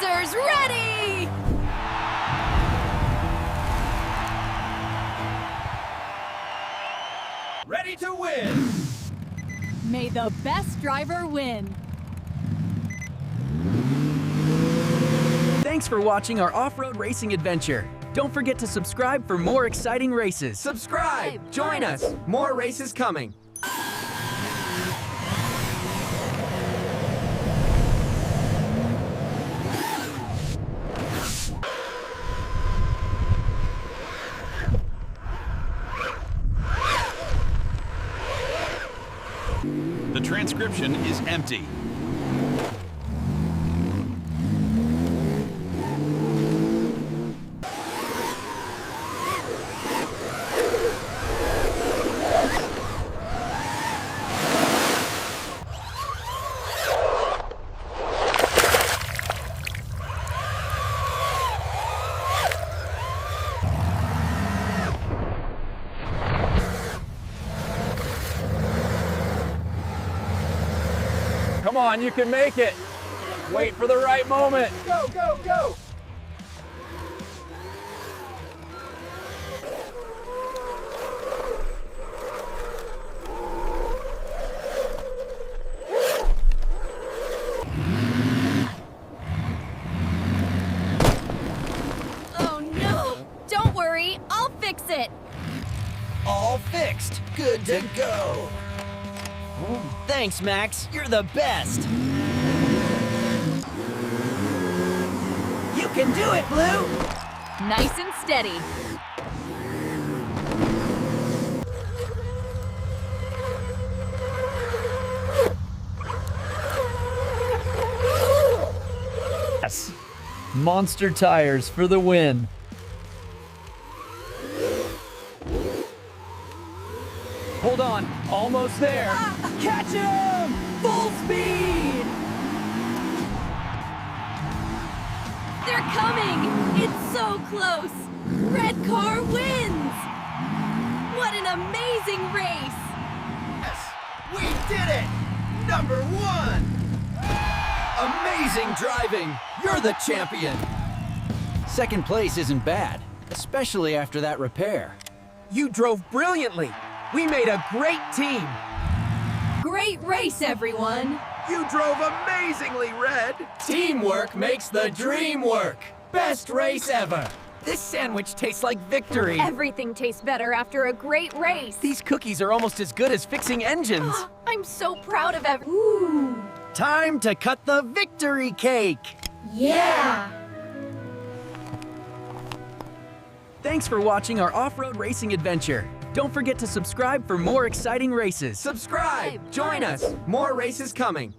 Racers ready! Ready to win! May the best driver win. Thanks for watching our off-road racing adventure. Don't forget to subscribe for more exciting races. Subscribe! Join us! More races coming! The transcription is empty. Come on, you can make it! Wait for the right moment! Go, go, go! Oh no! Don't worry, I'll fix it. All fixed. Good to go. Thanks, Max. You're the best. You can do it, Blue. Nice and steady. Yes. Monster tires for the win. Hold on, almost there! Catch him! Full speed! They're coming! It's so close! Red car wins! What an amazing race! Yes, we did it! Number 1! Amazing driving! You're the champion! Second place isn't bad, especially after that repair. You drove brilliantly! We made a great team! Great race, everyone! You drove amazingly, Red! Teamwork makes the dream work! Best race ever! This sandwich tastes like victory! Everything tastes better after a great race. These cookies are almost as good as fixing engines! I'm so proud of Ooh! Time to cut the victory cake! Yeah! Thanks for watching our off-road racing adventure. Don't forget to subscribe for more exciting races. Subscribe! Join us! More races coming!